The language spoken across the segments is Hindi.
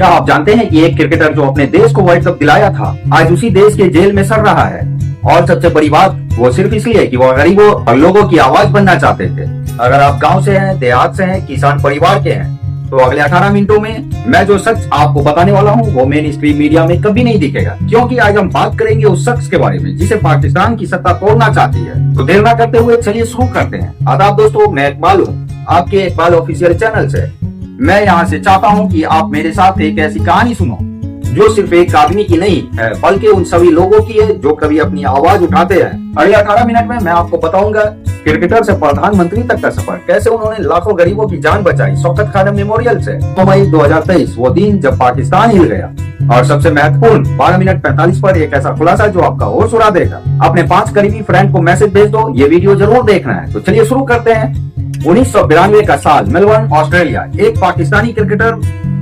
क्या आप जानते हैं कि एक क्रिकेटर जो अपने देश को वर्ल्ड कप दिलाया था आज उसी देश के जेल में सड़ रहा है। और सबसे बड़ी बात वो सिर्फ इसलिए कि वो गरीबों और लोगों की आवाज बनना चाहते थे। अगर आप गांव से हैं, देहात से हैं, किसान परिवार के हैं, तो अगले 18 मिनटों में मैं जो सच आपको बताने वाला हूँ वो मेन स्ट्रीम मीडिया में कभी नहीं दिखेगा, क्योंकि आज हम बात करेंगे उस शख्स के बारे में जिसे पाकिस्तान की सत्ता तोड़ना चाहती है। तो देर न करते हुए चलिए शुरू करते हैं। आदाब दोस्तों, मैं इकबाल हूँ आपके इकबाल ऑफिशियल चैनल से। मैं यहाँ से चाहता हूँ कि आप मेरे साथ एक ऐसी कहानी सुनो जो सिर्फ एक आदमी की नहीं है बल्कि उन सभी लोगों की है जो कभी अपनी आवाज उठाते हैं। अगले 18 मिनट में मैं आपको बताऊंगा क्रिकेटर से प्रधानमंत्री तक का सफर, कैसे उन्होंने लाखों गरीबों की जान बचाई शौकत खानम मेमोरियल से। 2 मई 2023 वो दिन जब पाकिस्तान हिल गया। और सबसे महत्वपूर्ण 12 मिनट 45 पर एक ऐसा खुलासा जो आपका होश उड़ा देगा। अपने 5 करीबी फ्रेंड को मैसेज भेज दो, ये वीडियो जरूर देखना है। तो चलिए शुरू करते हैं। 1992 का साल, मेलबर्न ऑस्ट्रेलिया। एक पाकिस्तानी क्रिकेटर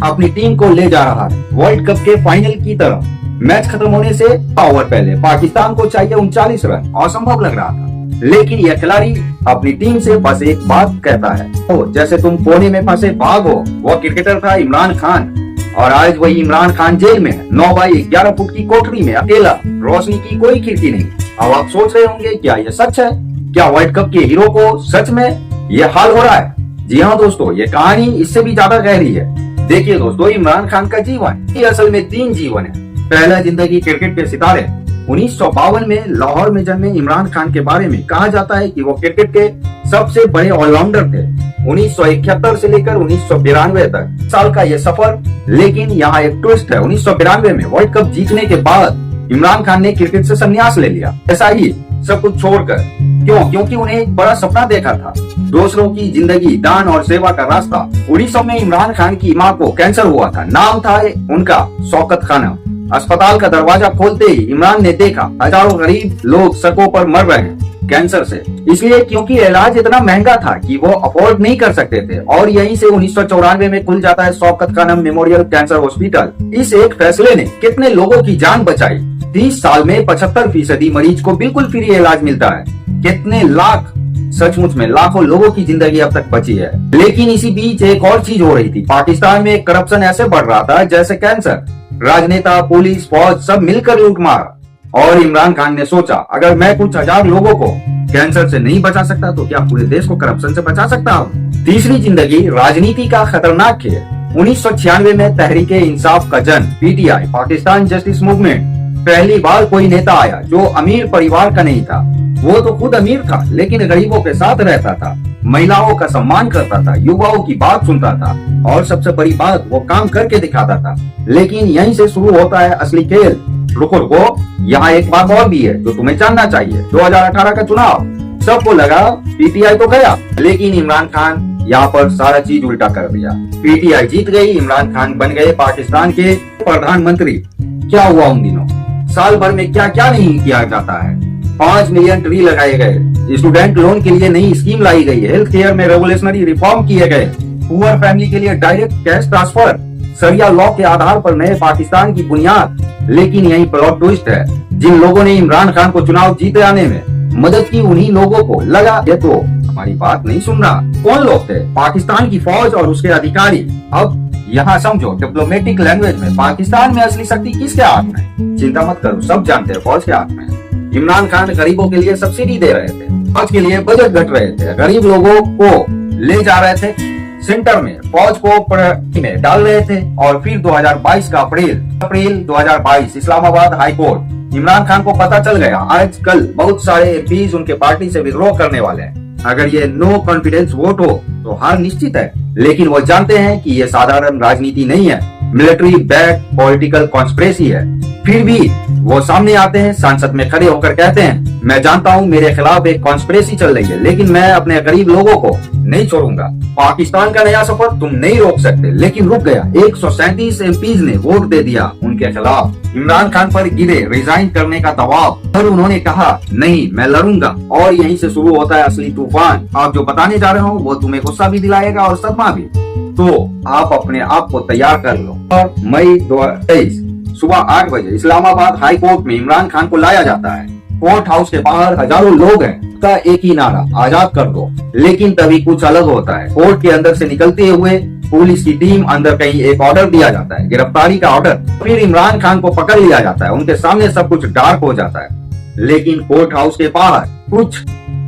अपनी टीम को ले जा रहा है वर्ल्ड कप के फाइनल की तरफ। मैच खत्म होने से ओवर पहले पाकिस्तान को चाहिए 39 रन। असंभव लग रहा था, लेकिन यह खिलाड़ी अपनी टीम से बस एक बात कहता है, ओ जैसे तुम कोने में फंसे भागो। वह क्रिकेटर था इमरान खान, और आज वही इमरान खान जेल में है, 9 बाई 11 फुट की कोठरी में अकेला, रोशनी की कोई खिड़की नहीं। अब आप सोच रहे होंगे क्या ये सच है? क्या वर्ल्ड कप के हीरो को सच में ये हाल हो रहा है? जी हाँ दोस्तों, ये कहानी इससे भी ज्यादा गहरी है। देखिए दोस्तों, इमरान खान का जीवन ये असल में 3 जीवन है। पहला, जिंदगी क्रिकेट के सितारे। 1952 में लाहौर में जन्मे इमरान खान के बारे में कहा जाता है कि वो क्रिकेट के सबसे बड़े ऑलराउंडर थे। 1971 से लेकर 1992 तक साल का ये सफर। लेकिन यहाँ एक ट्विस्ट है, 1992 में वर्ल्ड कप जीतने के बाद इमरान खान ने क्रिकेट से संन्यास ले लिया, ऐसा ही सब कुछ छोड़कर। क्यों? क्योंकि उन्हें एक बड़ा सपना देखा था, दूसरों की जिंदगी, दान और सेवा का रास्ता। 1900 में इमरान खान की मां को कैंसर हुआ था। नाम था उनका शौकत खानम। अस्पताल का दरवाजा खोलते ही इमरान ने देखा हजारों गरीब लोग सड़कों पर मर रहे हैं कैंसर से। इसलिए क्योंकि इलाज इतना महंगा था कि वो अफोर्ड नहीं कर सकते थे। और यहीं से 1994 में खुल जाता है Shaukat Khanum memorial cancer hospital. इस एक फैसले ने कितने लोगों की जान बचाई। 30 साल में 75% मरीज को बिल्कुल फ्री इलाज मिलता है। कितने लाख, सचमुच में लाखों लोगों की जिंदगी अब तक बची है। लेकिन इसी बीच एक और चीज हो रही थी। पाकिस्तान में करप्शन ऐसे बढ़ रहा था जैसे कैंसर। राजनेता, पुलिस, फौज सब मिलकर लूट मारा। और इमरान खान ने सोचा, अगर मैं कुछ हजार लोगों को कैंसर से नहीं बचा सकता तो क्या पूरे देश को करप्शन से बचा सकता हूँ? तीसरी जिंदगी राजनीति का खतरनाक खेल। 1996 में तहरीके इंसाफ का जन्म, PTI, पाकिस्तान जस्टिस मूवमेंट। पहली बार कोई नेता आया जो अमीर परिवार का नहीं था। वो तो खुद अमीर था, लेकिन गरीबों के साथ रहता था, महिलाओं का सम्मान करता था, युवाओं की बात सुनता था, और सबसे बड़ी बात, वो काम करके दिखाता था। लेकिन यहीं से शुरू होता है असली खेल। रुको, यहाँ एक बात और भी है जो तुम्हें जानना चाहिए। 2018 का चुनाव, सबको लगा PTI तो गया, लेकिन इमरान खान यहाँ पर सारा चीज उल्टा कर दिया। PTI जीत गई, इमरान खान बन गए पाकिस्तान के प्रधानमंत्री। क्या हुआ उन दिनों? साल भर में क्या क्या नहीं किया जाता है। 5 मिलियन ट्री लगाए गए, स्टूडेंट लोन के लिए नई स्कीम लाई गई, हेल्थ केयर में रेवोल्यूशनरी रिफॉर्म किए गए, पुअर फैमिली के लिए डायरेक्ट कैश ट्रांसफर, शरिया लॉ के आधार पर नए पाकिस्तान की बुनियाद। लेकिन यही प्लॉट ट्विस्ट है, जिन लोगों ने इमरान खान को चुनाव जीते आने में मदद की, उन्हीं लोगों को लगा ये तो हमारी बात नहीं सुन रहा। कौन लोग थे? पाकिस्तान की फौज और उसके अधिकारी। अब यहाँ समझो, डिप्लोमेटिक लैंग्वेज में, पाकिस्तान में असली शक्ति किसके हाथ में? चिंता मत करो, सब जानते हैं, फौज के हाथ में। इमरान खान गरीबों के लिए सब्सिडी दे रहे थे, फौज के लिए बजट घट रहे थे, गरीब लोगों को ले जा रहे थे सेंटर में, फौज को में डाल रहे थे। और फिर 2022 का अप्रैल 2022 इस्लामाबाद हाई कोर्ट। इमरान खान को पता चल गया आजकल बहुत सारे MPs उनके पार्टी से विद्रोह करने वाले हैं। अगर ये नो कॉन्फिडेंस वोट हो तो हार निश्चित है। लेकिन वो जानते हैं कि ये साधारण राजनीति नहीं है, मिलिट्री बैक पॉलिटिकल कॉन्स्पिरेसी है। फिर भी वो सामने आते हैं, संसद में खड़े होकर कहते हैं, मैं जानता हूँ मेरे खिलाफ एक कॉन्स्पिरेसी चल रही है, लेकिन मैं अपने गरीब लोगों को नहीं छोड़ूंगा। पाकिस्तान का नया सफर तुम नहीं रोक सकते। लेकिन रुक गया, 137 MPs ने वोट दे दिया उनके खिलाफ। इमरान खान पर गिरे रिजाइन करने का दबाव, पर उन्होंने कहा नहीं, मैं लड़ूंगा। और यहीं से शुरू होता है असली तूफान। आप जो बताने जा रहे हो वो तुम्हें गुस्सा भी दिलाएगा और सदमा भी, तो आप अपने आप को तैयार कर लो। और मई 2023 सुबह 8 बजे इस्लामाबाद हाई कोर्ट में इमरान खान को लाया जाता है। कोर्ट हाउस के बाहर हजारों लोग हैं, का एक ही नारा, आजाद कर दो। लेकिन तभी कुछ अलग होता है। कोर्ट के अंदर से निकलते हुए पुलिस की टीम अंदर कहीं एक ऑर्डर दिया जाता है, गिरफ्तारी का ऑर्डर, फिर इमरान खान को पकड़ लिया जाता है, उनके सामने सब कुछ डार्क हो जाता है। लेकिन कोर्ट हाउस के बाहर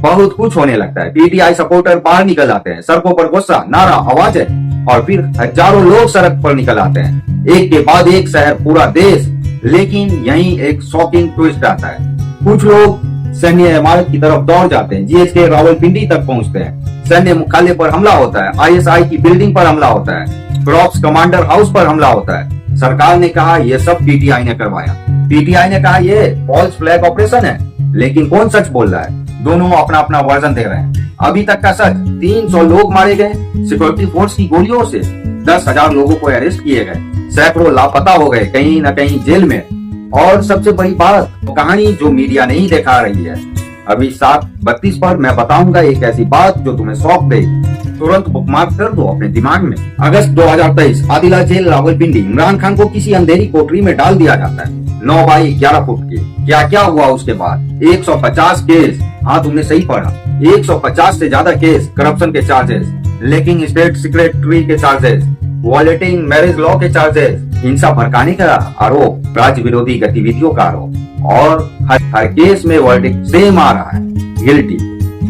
बहुत कुछ होने लगता है। पीटीआई सपोर्टर बाहर निकल आते हैं, सड़कों पर गुस्सा, नारा, आवाजें, और फिर हजारों लोग सड़क पर निकल आते हैं, एक के बाद एक शहर, पूरा देश। लेकिन यहीं एक शॉकिंग ट्विस्ट आता है। कुछ लोग सैन्य इमारत की तरफ दौड़ जाते हैं, जीएचके रावलपिंडी तक पहुंचते हैं, सैन्य मुख्यालय पर हमला होता है, आईएसआई की बिल्डिंग पर हमला होता है, क्रॉप्स कमांडर हाउस पर हमला होता है। सरकार ने कहा यह सब पीटीआई ने करवाया, पीटीआई ने कहा यह फॉल्स फ्लैग ऑपरेशन है। लेकिन कौन सच बोल रहा है? दोनों अपना अपना वर्जन दे रहे हैं। अभी तक का सच, 300 लोग मारे गए सिक्योरिटी फोर्स की गोलियों से, 10,000 लोगों को अरेस्ट किए गए, सैकड़ों लापता हो गए कहीं न कहीं जेल में। और सबसे बड़ी बात, कहानी जो मीडिया नहीं दिखा रही है। अभी 7:32 पर मैं बताऊंगा एक ऐसी बात जो तुम्हें शॉक देगी। तुरंत बुकमार्क कर दो अपने दिमाग में। अगस्त 2023, आदिला जेल रावलपिंडी। इमरान खान को किसी अंधेरी कोठरी में डाल दिया जाता है, 9 बाई 11 फुट की। क्या क्या हुआ उसके बाद? 150 केस, हाँ तुमने सही पढ़ा, 150 से ज्यादा केस, करप्शन के चार्जेस, लेकिन स्टेट सेक्रेटरी के चार्जेस, वॉलेटिंग मैरिज लॉ के चार्जेस, हिंसा भड़काने का आरोप, राज्य विरोधी गतिविधियों का आरोप, और हर केस में वर्डिक्ट सेम आ रहा है, गिल्टी।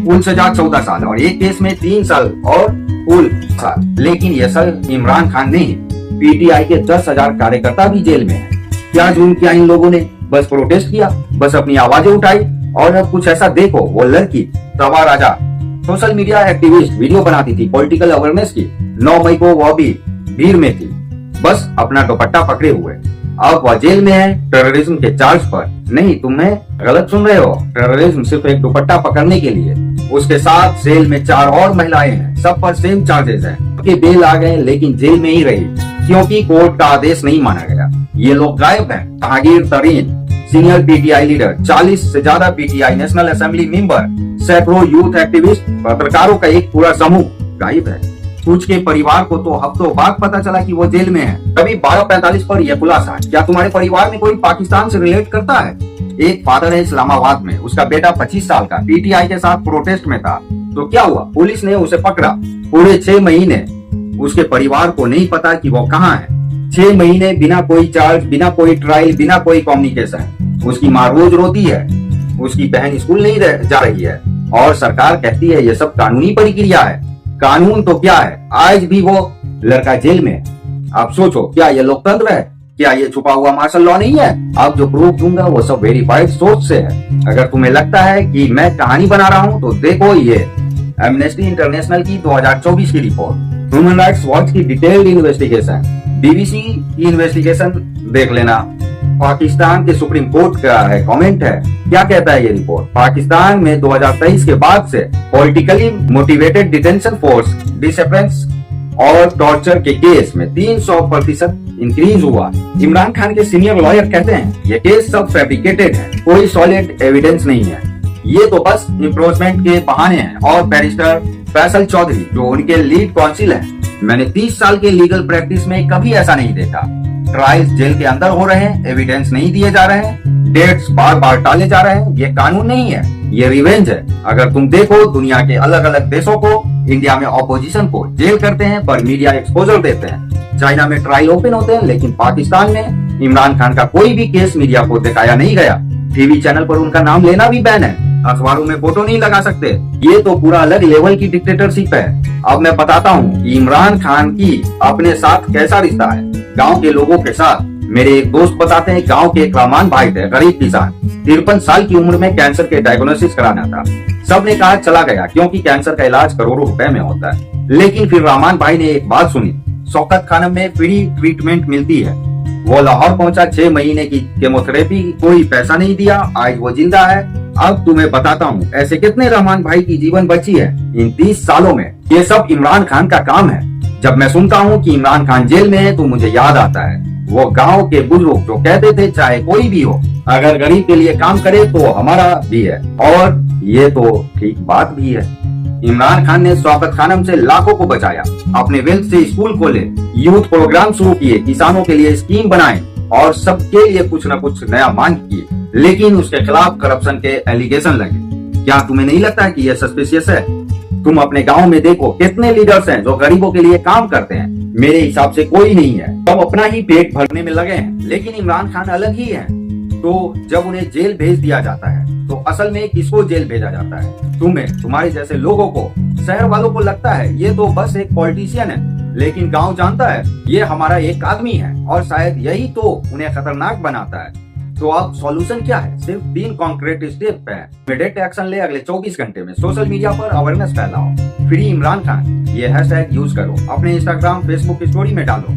कुल सजा 14 साल और एक केस में 3 साल और कुल साल। लेकिन ये सब इमरान खान नहीं, पीटीआई के 10,000 कार्यकर्ता भी जेल में है। क्या जुर्म किया इन लोगों ने? बस प्रोटेस्ट किया, बस अपनी आवाजें उठाई। और अब कुछ ऐसा देखो, वो लड़की तवा राजा सोशल मीडिया एक्टिविस्ट, वीडियो बनाती थी पॉलिटिकल अवेयरनेस की। 9 मई को वो भी भीड़ में थी, बस अपना दुपट्टा पकड़े हुए। अब वह जेल में है टेररिज्म के चार्ज पर। नहीं, तुम्हें गलत सुन रहे हो, टेररिज्म सिर्फ एक दुपट्टा पकड़ने के लिए। उसके साथ जेल में 4 और महिलाएं हैं, सब पर सेम चार्जेस हैं। उनके बेल आ गए लेकिन जेल में ही रही क्योंकि कोर्ट का आदेश नहीं माना गया। ये लोग गायब हैं। जहांगीर तरीन, सीनियर पीटीआई लीडर, 40 से ज्यादा पीटीआई नेशनल असेंबली मेंबर, सैकड़ों यूथ एक्टिविस्ट, पत्रकारों का एक पूरा समूह गायब है। कुछ के परिवार को तो हफ्तों बाद पता चला कि वो जेल में है। कभी 12:45 पर यह खुलासा। क्या तुम्हारे परिवार में कोई पाकिस्तान से रिलेट करता है? एक फादर है इस्लामाबाद में, उसका बेटा 25 साल का पीटीआई के साथ प्रोटेस्ट में था। तो क्या हुआ? पुलिस ने उसे पकड़ा। पूरे 6 महीने उसके परिवार को नहीं पता कि वो कहाँ है। 6 महीने बिना कोई चार्ज, बिना कोई ट्रायल, बिना कोई कम्युनिकेशन। उसकी माँ रोज रोती है, उसकी बहन स्कूल नहीं जा रही है, और सरकार कहती है ये सब कानूनी प्रक्रिया है। कानून तो क्या है, आज भी वो लड़का जेल में है। अब सोचो, क्या ये लोकतंत्र है? क्या ये छुपा हुआ मार्शल लॉ नहीं है? अब जो प्रूफ दूंगा वो सब वेरीफाइड सोर्स से है। अगर तुम्हें लगता है कि मैं कहानी बना रहा हूँ तो देखो ये एमनेस्टी इंटरनेशनल की 2024 की रिपोर्ट, ह्यूमन राइट्स वॉच की डिटेल्ड इन्वेस्टिगेशन, बीबीसी की इन्वेस्टिगेशन देख लेना, पाकिस्तान के सुप्रीम कोर्ट का है कमेंट है। क्या कहता है ये रिपोर्ट? पाकिस्तान में 2023 के बाद से politically motivated detention force, disappearance और टॉर्चर के केस में 300% इंक्रीज हुआ। इमरान खान के सीनियर लॉयर कहते हैं ये केस सब फैब्रिकेटेड है, कोई सॉलिड एविडेंस नहीं है, ये तो बस इम्प्रोचमेंट के बहाने हैं। और बैरिस्टर फैसल चौधरी जो उनके लीड काउंसिल है, मैंने 30 साल के लीगल प्रैक्टिस में कभी ऐसा नहीं देखा। ट्रायल्स जेल के अंदर हो रहे हैं, एविडेंस नहीं दिए जा रहे हैं, डेट्स बार बार टाले जा रहे हैं। ये कानून नहीं है, ये रिवेंज है। अगर तुम देखो दुनिया के अलग अलग देशों को, इंडिया में ऑपोजिशन को जेल करते हैं पर मीडिया एक्सपोजर देते हैं। चाइना में ट्रायल ओपन होते हैं, लेकिन पाकिस्तान में इमरान खान का कोई भी केस मीडिया को दिखाया नहीं गया। टीवी चैनल पर उनका नाम लेना भी बैन है, अखबारों में फोटो नहीं लगा सकते। ये तो पूरा अलग लेवल की डिक्टेटरशिप है। अब मैं बताता हूँ कि इमरान खान की अपने साथ कैसा रिश्ता है, गांव के लोगों के साथ। मेरे एक दोस्त बताते हैं, गांव के एक रहमान भाई थे, गरीब किसान, 53 साल की उम्र में कैंसर के डायग्नोसिस कराना था। सबने कहा चला गया क्योंकि कैंसर का इलाज करोड़ों रुपए में होता है। लेकिन फिर रहमान भाई ने एक बात सुनी, शौकत खानम में फ्री ट्रीटमेंट मिलती है। वो लाहौर पहुंचा, 6 महीने की केमोथेरेपी, कोई पैसा नहीं दिया, आज वो जिंदा है। अब तुम्हें बताता हूँ ऐसे कितने रहमान भाई की जीवन बची है इन 30 सालों में। ये सब इमरान खान का काम है। जब मैं सुनता हूँ कि इमरान खान जेल में है तो मुझे याद आता है वो गांव के बुजुर्ग जो कहते थे चाहे कोई भी हो, अगर गरीब के लिए काम करे तो हमारा भी है। और ये तो ठीक बात भी है। इमरान खान ने शौकत खानम से लाखों को बचाया, अपने वेल्थ से स्कूल खोले, यूथ प्रोग्राम शुरू किए, किसानों के लिए स्कीम बनाए और सबके लिए कुछ न कुछ नया मांग किए। लेकिन उसके खिलाफ करप्शन के एलिगेशन लगे। क्या तुम्हें नहीं लगता है कि यह सस्पिशियस है? तुम अपने गांव में देखो कितने लीडर्स हैं जो गरीबों के लिए काम करते हैं, मेरे हिसाब से कोई नहीं है। हम अपना ही पेट भरने में लगे हैं, लेकिन इमरान खान अलग ही है। तो जब उन्हें जेल भेज दिया जाता है तो असल में किसको जेल भेजा जाता है? तुम्हें, तुम्हारे जैसे लोगों को। शहर वालों को लगता है ये तो बस एक पॉलिटिशियन है, लेकिन गांव जानता है ये हमारा एक आदमी है, और शायद यही तो उन्हें खतरनाक बनाता है। तो अब सॉल्यूशन क्या है? सिर्फ 3 कॉन्क्रीट स्टेप है। इमीडिएट एक्शन ले। अगले 24 घंटे में सोशल मीडिया पर अवेयरनेस फैलाओ। फ्री इमरान खान ये हैशटैग यूज करो। अपने इंस्टाग्राम, फेसबुक स्टोरी में डालो,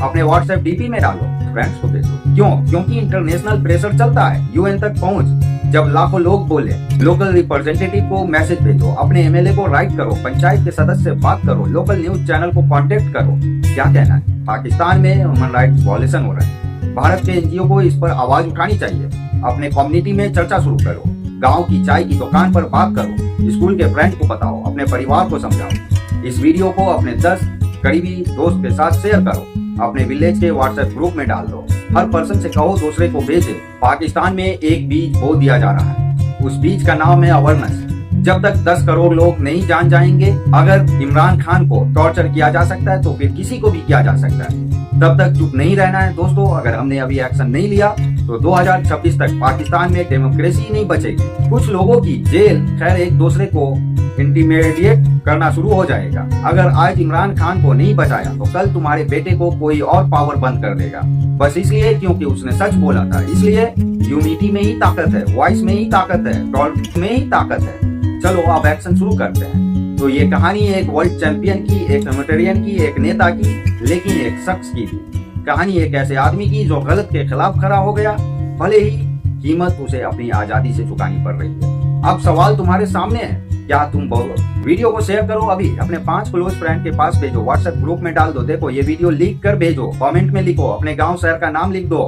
अपने व्हाट्सएप डीपी में डालो, फ्रेंड्स को भेजो। क्यों? क्योंकि इंटरनेशनल प्रेशर चलता है। यूएन तक पहुंच। जब लाखों लोग बोले, लोकल रिप्रेजेंटेटिव को मैसेज भेजो, अपने एमएलए को राइट करो, पंचायत के सदस्य से बात करो, लोकल न्यूज चैनल को कांटेक्ट करो। क्या कहना है? पाकिस्तान में ह्यूमन राइट्स वायलेशन हो रहे हैं। भारत के एनजीओ को इस पर आवाज उठानी चाहिए। अपने कम्युनिटी में चर्चा शुरू करो। गांव की चाय की दुकान पर बात करो। स्कूल के फ्रेंड को बताओ, अपने परिवार को समझाओ। इस वीडियो को अपने 10 करीबी दोस्त के साथ शेयर करो। अपने विलेज के व्हाट्सएप ग्रुप में डाल दो। हर पर्सन से कहो दूसरे को भेजे। पाकिस्तान में एक बीज बो दिया जा रहा है। उस बीज का नाम है अवेयरनेस। जब तक 10 करोड़ लोग नहीं जान जाएंगे अगर इमरान खान को टॉर्चर किया जा सकता है तो फिर किसी को भी किया जा सकता है। तब तक चुप नहीं रहना है दोस्तों। अगर हमने अभी एक्शन नहीं लिया तो 2026 तक पाकिस्तान में डेमोक्रेसी नहीं बचेगी। कुछ लोगों की जेल, खैर, एक दूसरे को इंटिमिडेट करना शुरू हो जाएगा। अगर आज इमरान खान को नहीं बचाया तो कल तुम्हारे बेटे को कोई और पावर बंद कर देगा, बस इसलिए क्योंकि उसने सच बोला था। इसलिए यूनिटी में ही ताकत है, वॉइस में ही ताकत है, टॉलरेंस में ही ताकत है। चलो अब एक्शन शुरू करते हैं। तो ये कहानी एक वर्ल्ड चैंपियन की, एक कमेडियन की, एक नेता की, लेकिन एक शख्स की थी। कहानी एक ऐसे आदमी की जो गलत के खिलाफ खड़ा हो गया, भले ही कीमत उसे अपनी आजादी से चुकानी पड़ रही है। अब सवाल तुम्हारे सामने है, क्या तुम बोलो? वीडियो को शेयर करो, अभी अपने 5 क्लोज फ्रेंड के पास भेजो, व्हाट्सएप ग्रुप में डाल दो। देखो ये वीडियो लीक कर भेजो, कमेंट में लिखो, अपने गांव शहर का नाम लिख दो,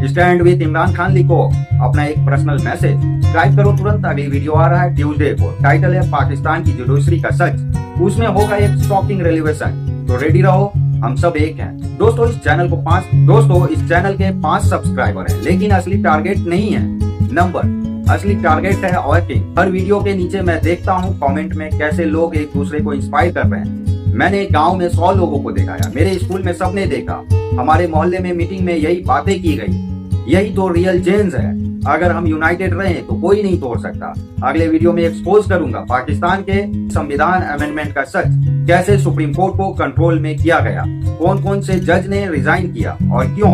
स्टैंड विद इमरान खान लिखो, अपना एक पर्सनल मैसेज। सब्सक्राइब करो तुरंत। अगली वीडियो आ रहा है ट्यूसडे को। टाइटल है पाकिस्तान की जुडिशरी का सच। उसमें होगा एक शॉकिंग रेवोल्यूशन। तो रेडी रहो, हम सब एक हैं। दोस्तों इस चैनल के 5 सब्सक्राइबर हैं, लेकिन असली टारगेट नहीं है नंबर, असली टारगेट है वर्किंग। हर वीडियो के नीचे मैं देखता हूँ कमेंट में कैसे लोग एक दूसरे को इंस्पायर कर रहे हैं। मैंने गांव में 100 लोगों को दिखाया, मेरे स्कूल में सबने देखा, हमारे मोहल्ले में मीटिंग में यही बातें की गई। यही तो रियल चेंज है। अगर हम यूनाइटेड रहें तो कोई नहीं तोड़ सकता। अगले वीडियो में एक्सपोज करूंगा पाकिस्तान के संविधान अमेंडमेंट का सच, कैसे सुप्रीम कोर्ट को कंट्रोल में किया गया, कौन कौन से जज ने रिजाइन किया और क्यों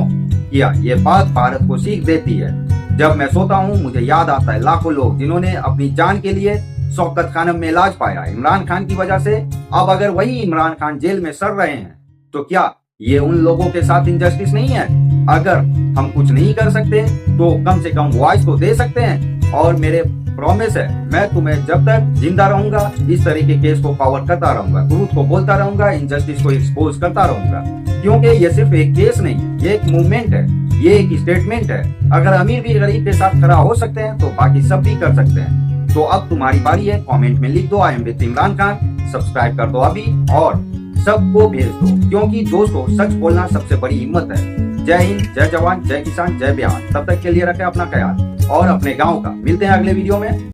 किया। ये बात भारत को सीख देती है। जब मैं सोता हूँ मुझे याद आता है लाखों लोग जिन्होंने अपनी जान के लिए शौकत खानम में इलाज पाया इमरान खान की वजह से। अब अगर वही इमरान खान जेल में सड़ रहे हैं तो क्या ये उन लोगों के साथ इनजस्टिस नहीं है? अगर हम कुछ नहीं कर सकते तो कम से कम वॉइस तो दे सकते हैं। और मेरे प्रॉमिस है, मैं तुम्हें जब तक जिंदा रहूंगा इस तरह के केस को कवर करता रहूंगा, ट्रूथ को बोलता रहूंगा, इनजस्टिस को एक्सपोज करता रहूंगा। क्योंकि ये सिर्फ एक केस नहीं, ये एक मूवमेंट है, ये एक स्टेटमेंट है। अगर अमीर भी गरीब के साथ खड़ा हो सकते हैं तो बाकी सब भी कर सकते हैं। तो अब तुम्हारी बारी है, कमेंट में लिख दो I am with Imran Khan, subscribe कर दो अभी और सबको भेज दो। क्योंकि दोस्तों सच बोलना सबसे बड़ी हिम्मत है। जय हिंद, जय जवान, जय किसान, जय बिहार। तब तक के लिए रखें अपना ख्याल और अपने गाँव का। मिलते हैं अगले वीडियो में।